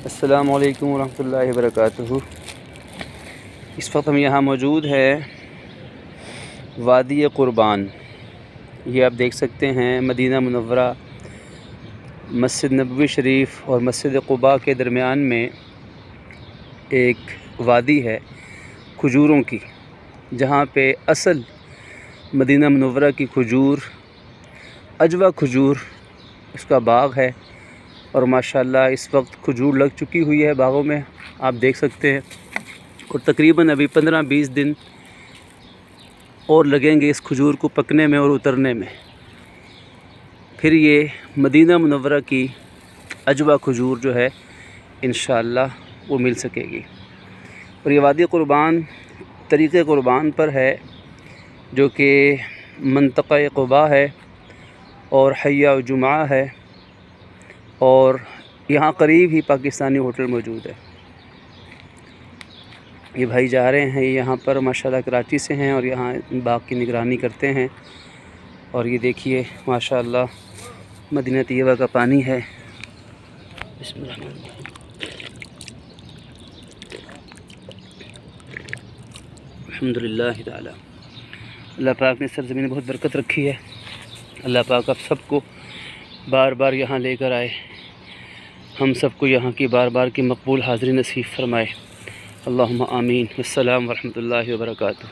السلام علیکم ورحمۃ اللہ وبرکاتہ۔ اس وقت ہم یہاں موجود ہے وادی قربان۔ یہ آپ دیکھ سکتے ہیں مدینہ منورہ مسجد نبوی شریف اور مسجد قباء کے درمیان میں ایک وادی ہے کھجوروں کی، جہاں پہ اصل مدینہ منورہ کی کھجور اجوا کھجور اس کا باغ ہے، اور ماشاءاللہ اس وقت کھجور لگ چکی ہوئی ہے باغوں میں، آپ دیکھ سکتے ہیں، اور تقریباً ابھی 15-20 دن اور لگیں گے اس کھجور کو پکنے میں اور اترنے میں، پھر یہ مدینہ منورہ کی اجوا کھجور جو ہے انشاءاللہ وہ مل سکے گی۔ اور یہ وادی قربان طریق قربان پر ہے، جو کہ منطقہ قباء ہے اور حیّ جمعہ ہے، اور یہاں قریب ہی پاکستانی ہوٹل موجود ہے۔ یہ بھائی جا رہے ہیں یہاں پر، ماشاءاللہ کراچی سے ہیں اور یہاں باغ کی نگرانی کرتے ہیں۔ اور یہ دیکھیے ماشاءاللہ مدینہ طیبہ کا پانی ہے۔ بسم اللہ الرحمن الرحیم۔ الحمدللہ تعالی، اللہ پاک نے سرزمین میں بہت برکت رکھی ہے۔ اللہ پاک آپ سب کو بار بار یہاں لے کر آئے، ہم سب کو یہاں کی بار بار کی مقبول حاضری نصیب فرمائے۔ اللہم آمین۔ السلام ورحمۃ اللہ وبرکاتہ۔